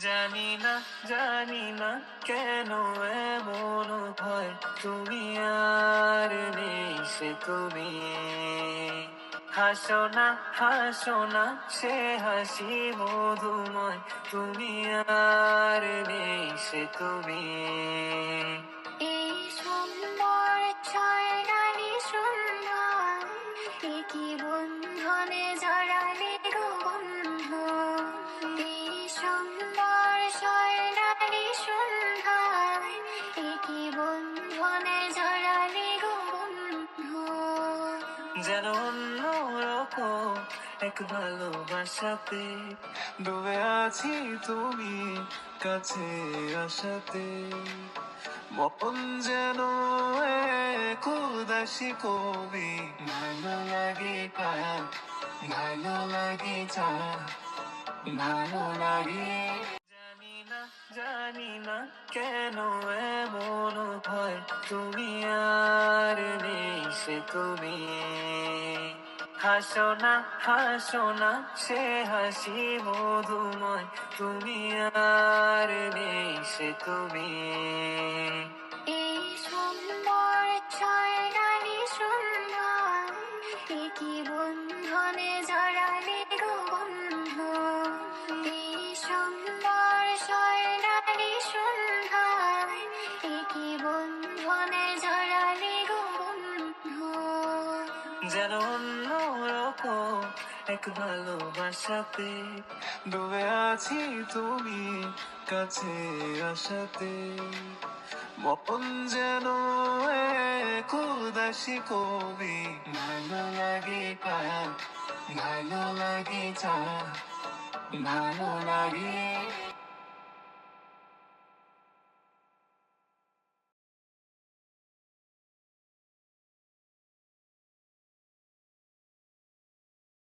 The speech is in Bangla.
জানি না কেন এমন হয়, তুমি আর নেই সে তুমি। হাসো না সে হাসি মধুময়, তুমি আর নেই সে তুমি। এই সুন্দর ছয়নারী সুন্দর, কি বন্ধনে জড়ালে গো বন্ধু। এই সুন্দর ছয়নারী সুন্দর, কি বন্ধনে জড়ালে গো বন্ধু। যেন অন্যরকম এক ভালোবাসাতে ডুবে আছি তুমি কাছে আসাতে। মন যেন এক উদাসী কবি, ভালো লাগে পায়, ভালো লাগে চা, ভালো লাগে। জানি না কেন এমন হয়, তুমি আর নেই সে তুমি। হাসো না সে হাসি মধুময়, তুমি আর নেই সে তুমি। এই সুন্দর ছয়নারী সুন্দর, কি বন্ধনে জড়ালে গো বন্ধু। এই সুন্দর ছয়নারী সুন্দর, কি বন্ধনে জড়ালে গো বন্ধু। যেন অন্যরকম এক ভালোবাসাতে ডুবে আছি তুমি কাছে আসাতে। মন যেন এক উদাসী কবি, ভালো লাগে পায়, ভালো লাগে চা, ভালো লাগে।